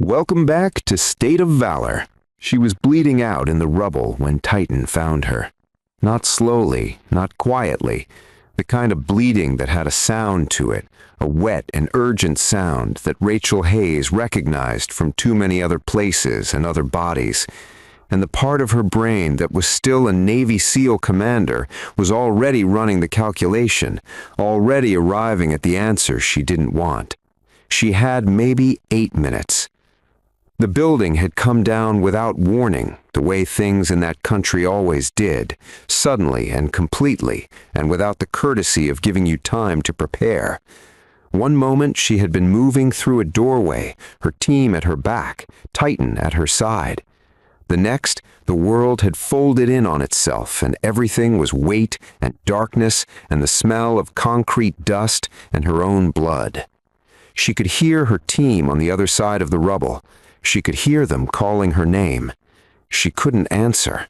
Welcome back to State of Valor. She was bleeding out in the rubble when Titan found her. Not slowly, not quietly, the kind of bleeding that had a sound to it, a wet and urgent sound that Rachel Hayes recognized from too many other places and other bodies. And the part of her brain that was still a Navy SEAL commander was already running the calculation, already arriving at the answer she didn't want. She had maybe 8 minutes. The building had come down without warning, the way things in that country always did, suddenly and completely, and without the courtesy of giving you time to prepare. One moment she had been moving through a doorway, her team at her back, Titan at her side. The next, the world had folded in on itself, and everything was weight and darkness and the smell of concrete dust and her own blood. She could hear her team on the other side of the rubble. She could hear them calling her name. She couldn't answer,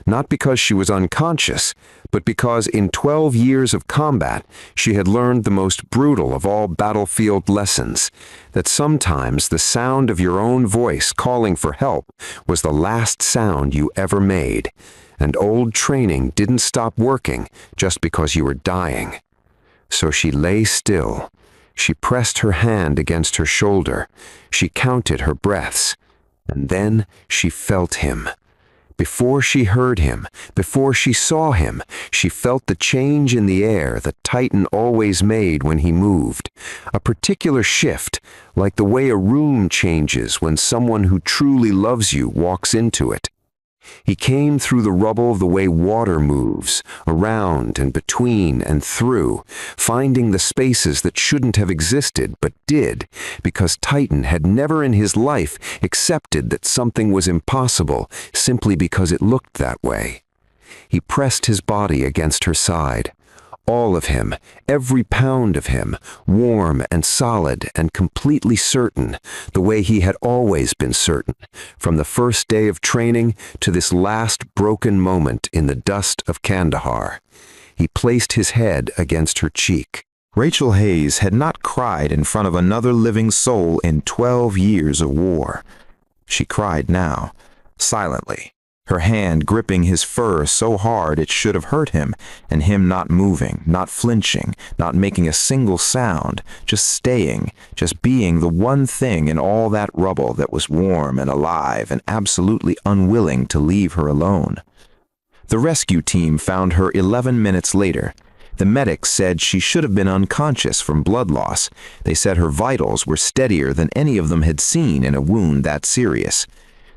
not because she was unconscious, but because in 12 years of combat she had learned the most brutal of all battlefield lessons, that sometimes the sound of your own voice calling for help was the last sound you ever made, and old training didn't stop working just because you were dying. So she lay still. She pressed her hand against her shoulder. She counted her breaths. And then she felt him. Before she heard him, before she saw him, she felt the change in the air that Titan always made when he moved. A particular shift, like the way a room changes when someone who truly loves you walks into it. He came through the rubble the way water moves, around and between and through, finding the spaces that shouldn't have existed but did, because Titan had never in his life accepted that something was impossible simply because it looked that way. He pressed his body against her side. All of him, every pound of him, warm and solid and completely certain, the way he had always been certain, from the first day of training to this last broken moment in the dust of Kandahar. He placed his head against her cheek. Rachel Hayes had not cried in front of another living soul in 12 years of war. She cried now, silently. Her hand gripping his fur so hard it should have hurt him, and him not moving, not flinching, not making a single sound, just staying, just being the one thing in all that rubble that was warm and alive and absolutely unwilling to leave her alone. The rescue team found her 11 minutes later. The medics said she should have been unconscious from blood loss. They said her vitals were steadier than any of them had seen in a wound that serious.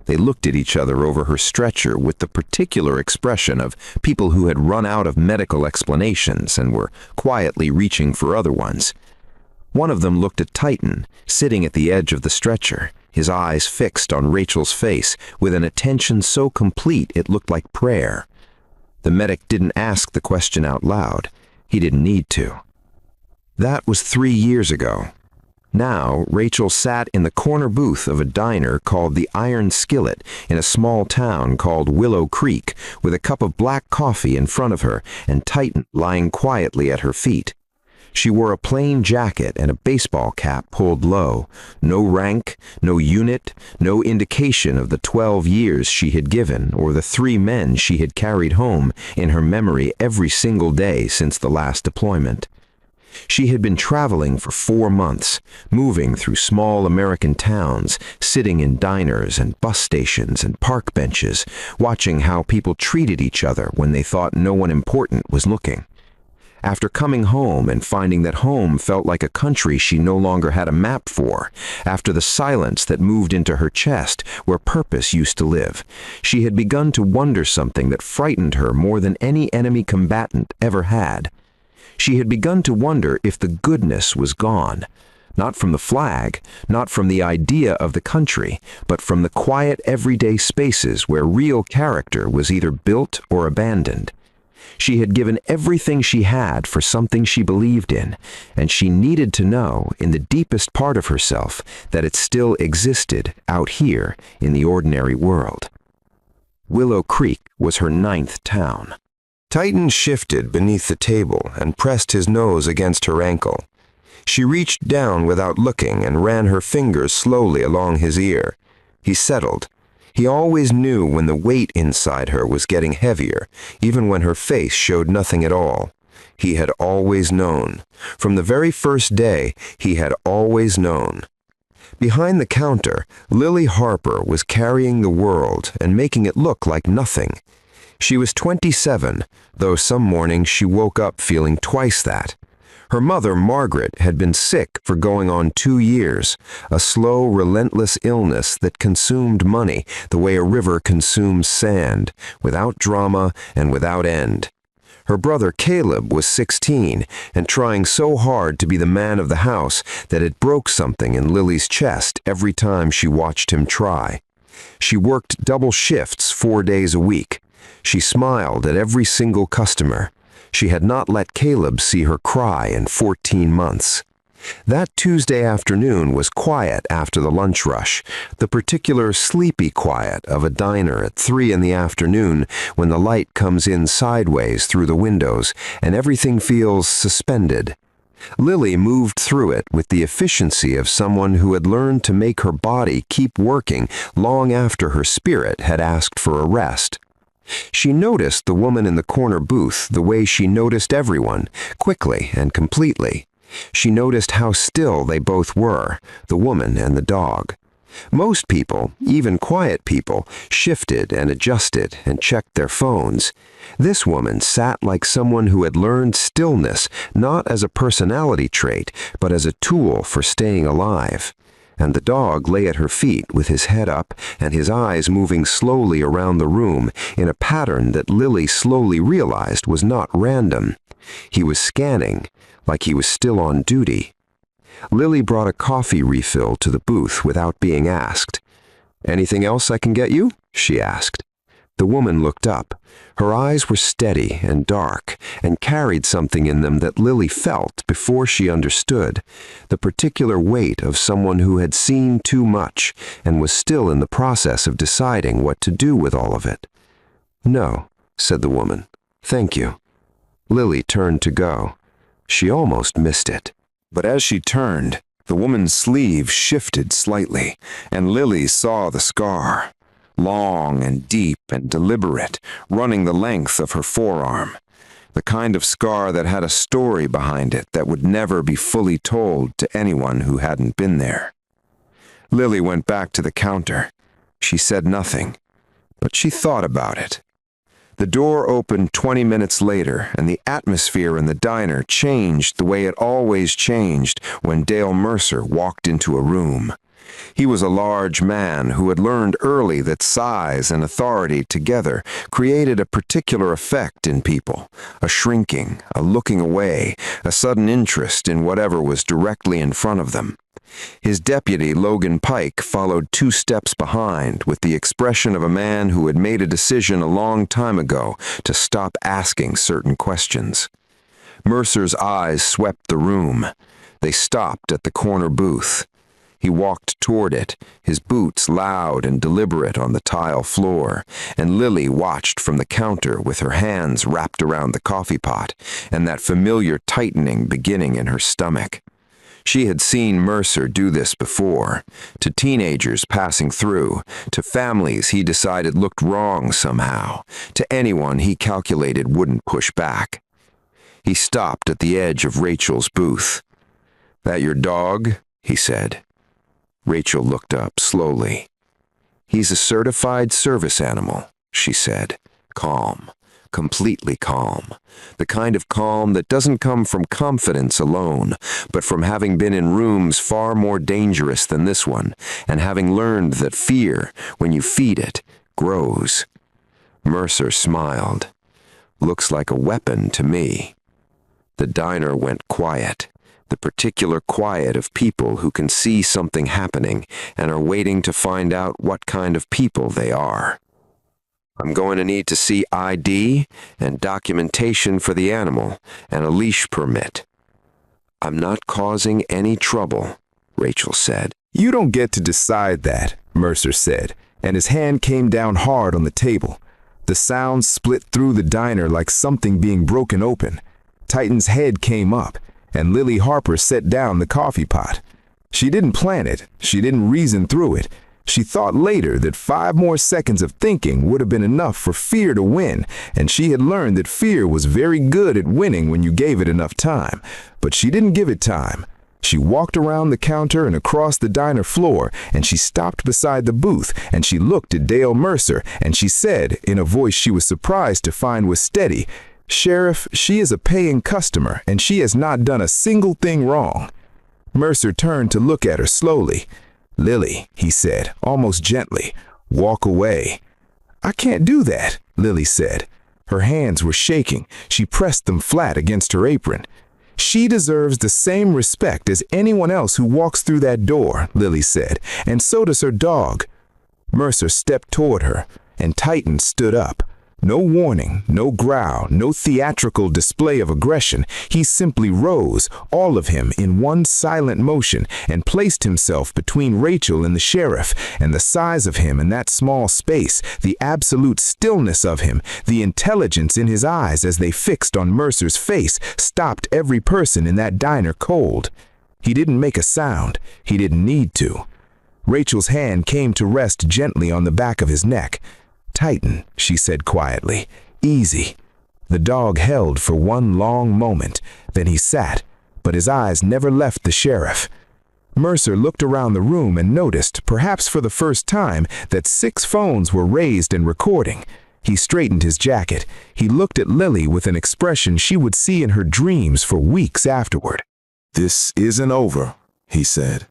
They looked at each other over her stretcher with the particular expression of people who had run out of medical explanations and were quietly reaching for other ones. One of them looked at Titan, sitting at the edge of the stretcher, his eyes fixed on Rachel's face with an attention so complete it looked like prayer. The medic didn't ask the question out loud. He didn't need to. That was 3 years ago. Now, Rachel sat in the corner booth of a diner called the Iron Skillet in a small town called Willow Creek with a cup of black coffee in front of her and Titan lying quietly at her feet. She wore a plain jacket and a baseball cap pulled low. No rank, no unit, no indication of the 12 years she had given or the 3 men she had carried home in her memory every single day since the last deployment. She had been traveling for 4 months, moving through small American towns, sitting in diners and bus stations and park benches, watching how people treated each other when they thought no one important was looking. After coming home and finding that home felt like a country she no longer had a map for, after the silence that moved into her chest where purpose used to live, she had begun to wonder something that frightened her more than any enemy combatant ever had. She had begun to wonder if the goodness was gone, not from the flag, not from the idea of the country, but from the quiet everyday spaces where real character was either built or abandoned. She had given everything she had for something she believed in, and she needed to know, in the deepest part of herself, that it still existed out here in the ordinary world. Willow Creek was her 9th town. Titan shifted beneath the table and pressed his nose against her ankle. She reached down without looking and ran her fingers slowly along his ear. He settled. He always knew when the weight inside her was getting heavier, even when her face showed nothing at all. He had always known. From the very first day, he had always known. Behind the counter, Lily Harper was carrying the world and making it look like nothing. She was 27, though some mornings she woke up feeling twice that. Her mother, Margaret, had been sick for going on 2 years, a slow, relentless illness that consumed money the way a river consumes sand, without drama and without end. Her brother, Caleb, was 16 and trying so hard to be the man of the house that it broke something in Lily's chest every time she watched him try. She worked double shifts 4 days a week. She smiled at every single customer. She had not let Caleb see her cry in 14 months. That Tuesday afternoon was quiet after the lunch rush, the particular sleepy quiet of a diner at 3 in the afternoon when the light comes in sideways through the windows and everything feels suspended. Lily moved through it with the efficiency of someone who had learned to make her body keep working long after her spirit had asked for a rest. She noticed the woman in the corner booth the way she noticed everyone, quickly and completely. She noticed how still they both were, the woman and the dog. Most people, even quiet people, shifted and adjusted and checked their phones. This woman sat like someone who had learned stillness not as a personality trait, but as a tool for staying alive. And the dog lay at her feet with his head up and his eyes moving slowly around the room in a pattern that Lily slowly realized was not random. He was scanning, like he was still on duty. Lily brought a coffee refill to the booth without being asked. "Anything else I can get you?" she asked. The woman looked up. Her eyes were steady and dark and carried something in them that Lily felt before she understood, the particular weight of someone who had seen too much and was still in the process of deciding what to do with all of it. "No," said the woman. "Thank you." Lily turned to go. She almost missed it. But as she turned, the woman's sleeve shifted slightly, and Lily saw the scar. Long and deep and deliberate, running the length of her forearm. The kind of scar that had a story behind it that would never be fully told to anyone who hadn't been there. Lily went back to the counter. She said nothing, but she thought about it. The door opened 20 minutes later, and the atmosphere in the diner changed the way it always changed when Dale Mercer walked into a room. He was a large man who had learned early that size and authority together created a particular effect in people, a shrinking, a looking away, a sudden interest in whatever was directly in front of them. His deputy, Logan Pike, followed 2 steps behind with the expression of a man who had made a decision a long time ago to stop asking certain questions. Mercer's eyes swept the room. They stopped at the corner booth. He walked toward it, his boots loud and deliberate on the tile floor, and Lily watched from the counter with her hands wrapped around the coffee pot and that familiar tightening beginning in her stomach. She had seen Mercer do this before, to teenagers passing through, to families he decided looked wrong somehow, to anyone he calculated wouldn't push back. He stopped at the edge of Rachel's booth. "That your dog?" he said. Rachel looked up slowly. "He's a certified service animal," she said, calm. Completely calm, the kind of calm that doesn't come from confidence alone, but from having been in rooms far more dangerous than this one, and having learned that fear, when you feed it, grows. Mercer smiled. "Looks like a weapon to me." The diner went quiet, the particular quiet of people who can see something happening and are waiting to find out what kind of people they are. "I'm going to need to see ID and documentation for the animal and a leash permit." "I'm not causing any trouble," Rachel said. "You don't get to decide that," Mercer said, and his hand came down hard on the table. The sound split through the diner like something being broken open. Titan's head came up, and Lily Harper set down the coffee pot. She didn't plan it. She didn't reason through it. She thought later that 5 more seconds of thinking would have been enough for fear to win, and she had learned that fear was very good at winning when you gave it enough time. But she didn't give it time. She walked around the counter and across the diner floor, and she stopped beside the booth, and she looked at Dale Mercer, and she said, in a voice she was surprised to find was steady, "Sheriff, she is a paying customer, and she has not done a single thing wrong." Mercer turned to look at her slowly. "Lily," he said, almost gently, "walk away." "I can't do that," Lily said. Her hands were shaking. She pressed them flat against her apron. "She deserves the same respect as anyone else who walks through that door," Lily said, "and so does her dog." Mercer stepped toward her, and Titan stood up. No warning, no growl, no theatrical display of aggression. He simply rose, all of him in one silent motion, and placed himself between Rachel and the sheriff, and the size of him in that small space, the absolute stillness of him, the intelligence in his eyes as they fixed on Mercer's face, stopped every person in that diner cold. He didn't make a sound. He didn't need to. Rachel's hand came to rest gently on the back of his neck. "Titan," she said quietly. "Easy." The dog held for one long moment. Then he sat, but his eyes never left the sheriff. Mercer looked around the room and noticed, perhaps for the first time, that 6 phones were raised and recording. He straightened his jacket. He looked at Lily with an expression she would see in her dreams for weeks afterward. "This isn't over," he said.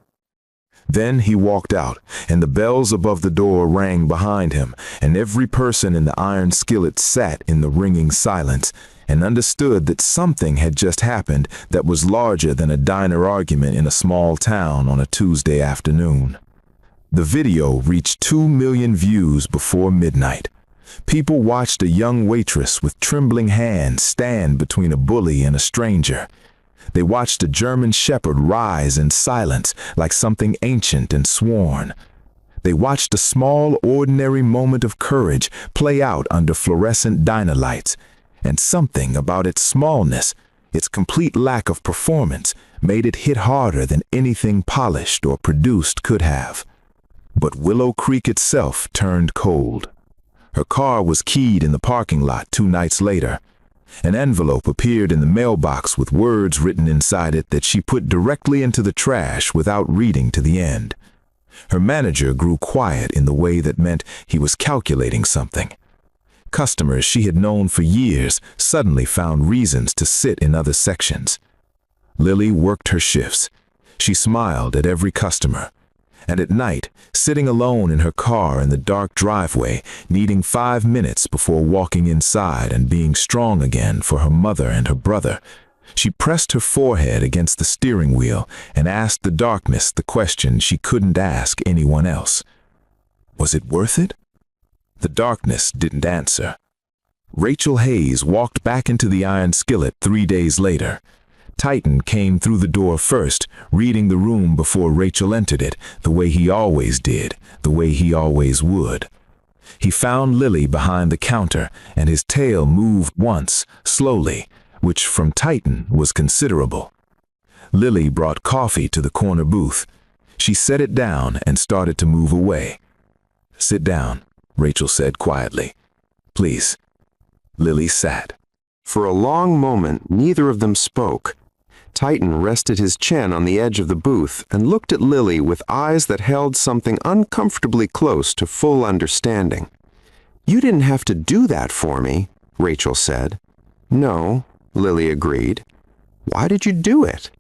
Then he walked out, and the bells above the door rang behind him, and every person in the iron skillet sat in the ringing silence and understood that something had just happened that was larger than a diner argument in a small town on a Tuesday afternoon. The video reached 2 million views before midnight. People watched a young waitress with trembling hands stand between a bully and a stranger. They watched a German shepherd rise in silence like something ancient and sworn. They watched a small, ordinary moment of courage play out under fluorescent diner lights, and something about its smallness, its complete lack of performance, made it hit harder than anything polished or produced could have. But Willow Creek itself turned cold. Her car was keyed in the parking lot 2 nights later. An envelope appeared in the mailbox with words written inside it that she put directly into the trash without reading to the end. Her manager grew quiet in the way that meant he was calculating something. Customers she had known for years suddenly found reasons to sit in other sections. Lily worked her shifts. She smiled at every customer. And at night, sitting alone in her car in the dark driveway, needing 5 minutes before walking inside and being strong again for her mother and her brother, she pressed her forehead against the steering wheel and asked the darkness the question she couldn't ask anyone else. Was it worth it? The darkness didn't answer. Rachel Hayes walked back into the iron skillet 3 days later. Titan came through the door first, reading the room before Rachel entered it, the way he always did, the way he always would. He found Lily behind the counter, and his tail moved once, slowly, which from Titan was considerable. Lily brought coffee to the corner booth. She set it down and started to move away. "Sit down," Rachel said quietly. "Please." Lily sat. For a long moment, neither of them spoke. Titan rested his chin on the edge of the booth and looked at Lily with eyes that held something uncomfortably close to full understanding. "You didn't have to do that for me," Rachel said. "No," Lily agreed. "Why did you do it?"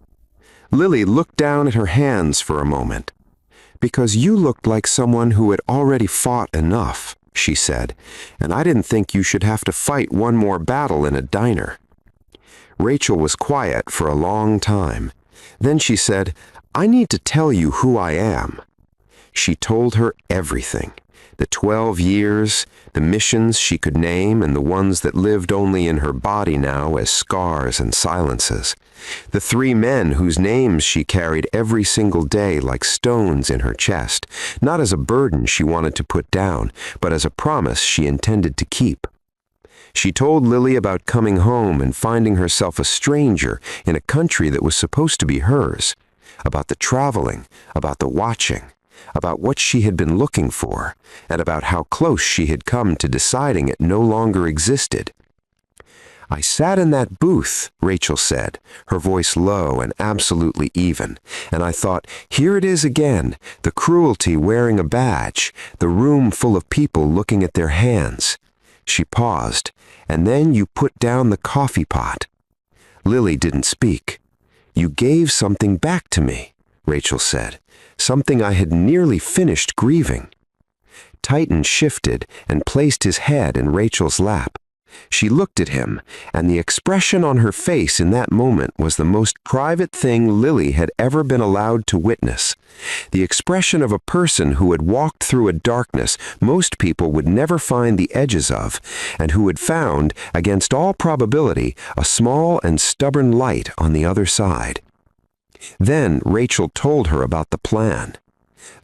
Lily looked down at her hands for a moment. "Because you looked like someone who had already fought enough," she said, "and I didn't think you should have to fight one more battle in a diner." Rachel was quiet for a long time. Then she said, "I need to tell you who I am." She told her everything. The 12 years, the missions she could name and the ones that lived only in her body now as scars and silences. The 3 men whose names she carried every single day like stones in her chest, not as a burden she wanted to put down, but as a promise she intended to keep. She told Lily about coming home and finding herself a stranger in a country that was supposed to be hers, about the traveling, about the watching, about what she had been looking for, and about how close she had come to deciding it no longer existed. "I sat in that booth," Rachel said, her voice low and absolutely even, "and I thought, here it is again, the cruelty wearing a badge, the room full of people looking at their hands." She paused, "And then you put down the coffee pot." Lily didn't speak. "You gave something back to me," Rachel said, "something I had nearly finished grieving." Titan shifted and placed his head in Rachel's lap. She looked at him, and the expression on her face in that moment was the most private thing Lily had ever been allowed to witness. The expression of a person who had walked through a darkness most people would never find the edges of, and who had found, against all probability, a small and stubborn light on the other side. Then Rachel told her about the plan.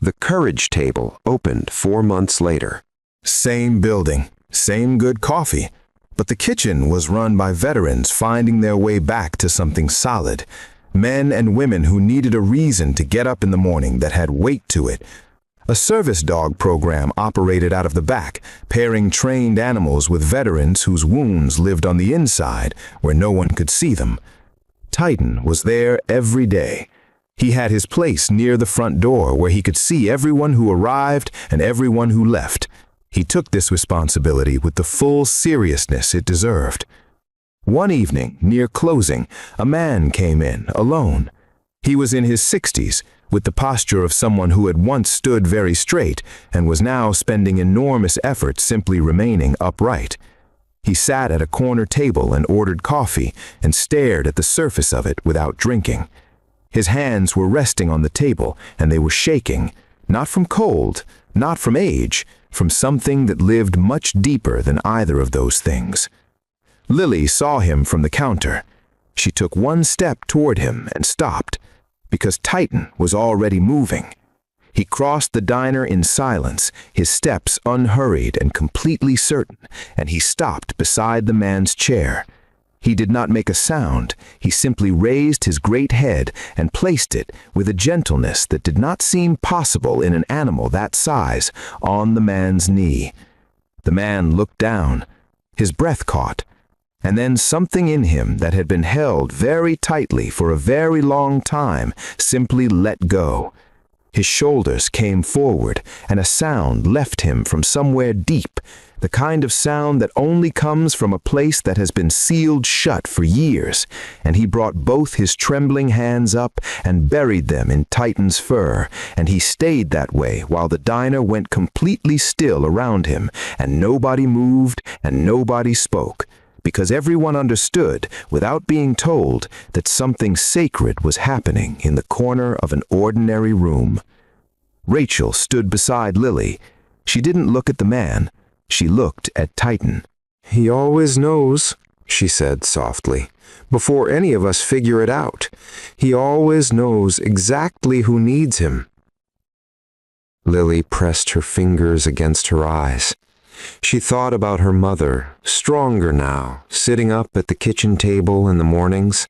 The Courage Table opened 4 months later. Same building, same good coffee. But the kitchen was run by veterans finding their way back to something solid. Men and women who needed a reason to get up in the morning that had weight to it. A service dog program operated out of the back, pairing trained animals with veterans whose wounds lived on the inside where no one could see them. Titan was there every day. He had his place near the front door where he could see everyone who arrived and everyone who left. He took this responsibility with the full seriousness it deserved. One evening, near closing, a man came in, alone. He was in his 60s, with the posture of someone who had once stood very straight and was now spending enormous effort simply remaining upright. He sat at a corner table and ordered coffee and stared at the surface of it without drinking. His hands were resting on the table and they were shaking, not from cold, not from age, from something that lived much deeper than either of those things. Lily saw him from the counter. She took one step toward him and stopped, because Titan was already moving. He crossed the diner in silence, his steps unhurried and completely certain, and he stopped beside the man's chair. He did not make a sound. He simply raised his great head and placed it, with a gentleness that did not seem possible in an animal that size, on the man's knee. The man looked down. His breath caught, and then something in him that had been held very tightly for a very long time simply let go. His shoulders came forward, and a sound left him from somewhere deep, the kind of sound that only comes from a place that has been sealed shut for years, and he brought both his trembling hands up and buried them in Titan's fur, and he stayed that way while the diner went completely still around him, and nobody moved and nobody spoke, because everyone understood, without being told, that something sacred was happening in the corner of an ordinary room. Rachel stood beside Lily. She didn't look at the man. She looked at Titan. "He always knows," she said softly, "before any of us figure it out. He always knows exactly who needs him." Lily pressed her fingers against her eyes. She thought about her mother, stronger now, sitting up at the kitchen table in the mornings.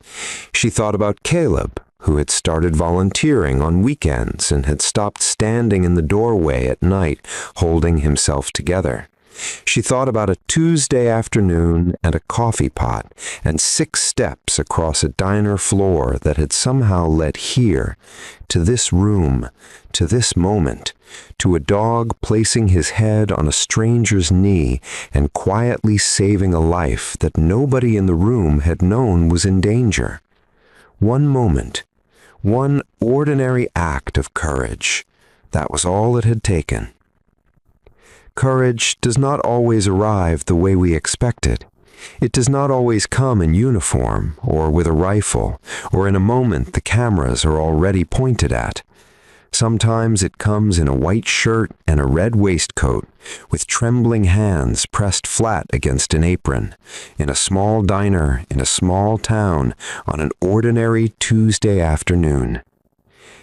She thought about Caleb, who had started volunteering on weekends and had stopped standing in the doorway at night, holding himself together. She thought about a Tuesday afternoon and a coffee pot and 6 steps across a diner floor that had somehow led here, to this room, to this moment, to a dog placing his head on a stranger's knee and quietly saving a life that nobody in the room had known was in danger. One moment, one ordinary act of courage. That was all it had taken. Courage does not always arrive the way we expect it. It does not always come in uniform, or with a rifle, or in a moment the cameras are already pointed at. Sometimes it comes in a white shirt and a red waistcoat, with trembling hands pressed flat against an apron, in a small diner in a small town on an ordinary Tuesday afternoon.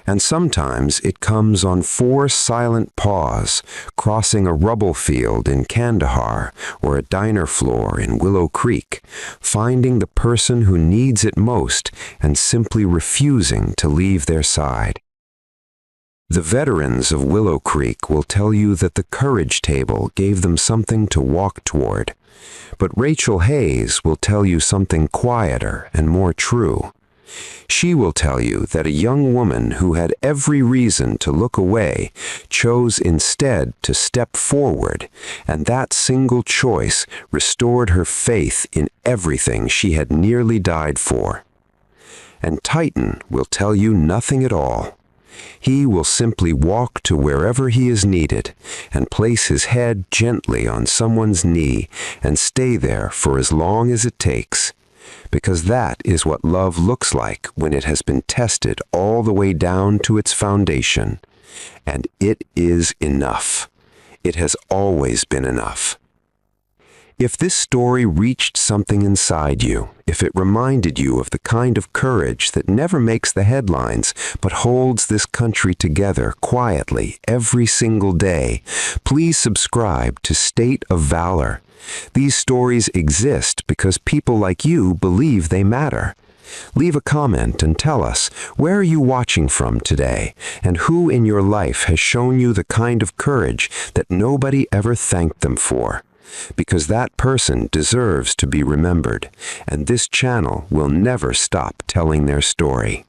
And sometimes it comes on 4 silent paws, crossing a rubble field in Kandahar or a diner floor in Willow Creek, finding the person who needs it most and simply refusing to leave their side. The veterans of Willow Creek will tell you that the courage table gave them something to walk toward, but Rachel Hayes will tell you something quieter and more true. She will tell you that a young woman who had every reason to look away chose instead to step forward, and that single choice restored her faith in everything she had nearly died for. And Titan will tell you nothing at all. He will simply walk to wherever he is needed and place his head gently on someone's knee and stay there for as long as it takes. Because that is what love looks like when it has been tested all the way down to its foundation. And it is enough. It has always been enough. If this story reached something inside you, if it reminded you of the kind of courage that never makes the headlines but holds this country together quietly every single day, please subscribe to State of Valor. These stories exist because people like you believe they matter. Leave a comment and tell us, where are you watching from today, and who in your life has shown you the kind of courage that nobody ever thanked them for? Because that person deserves to be remembered, and this channel will never stop telling their story.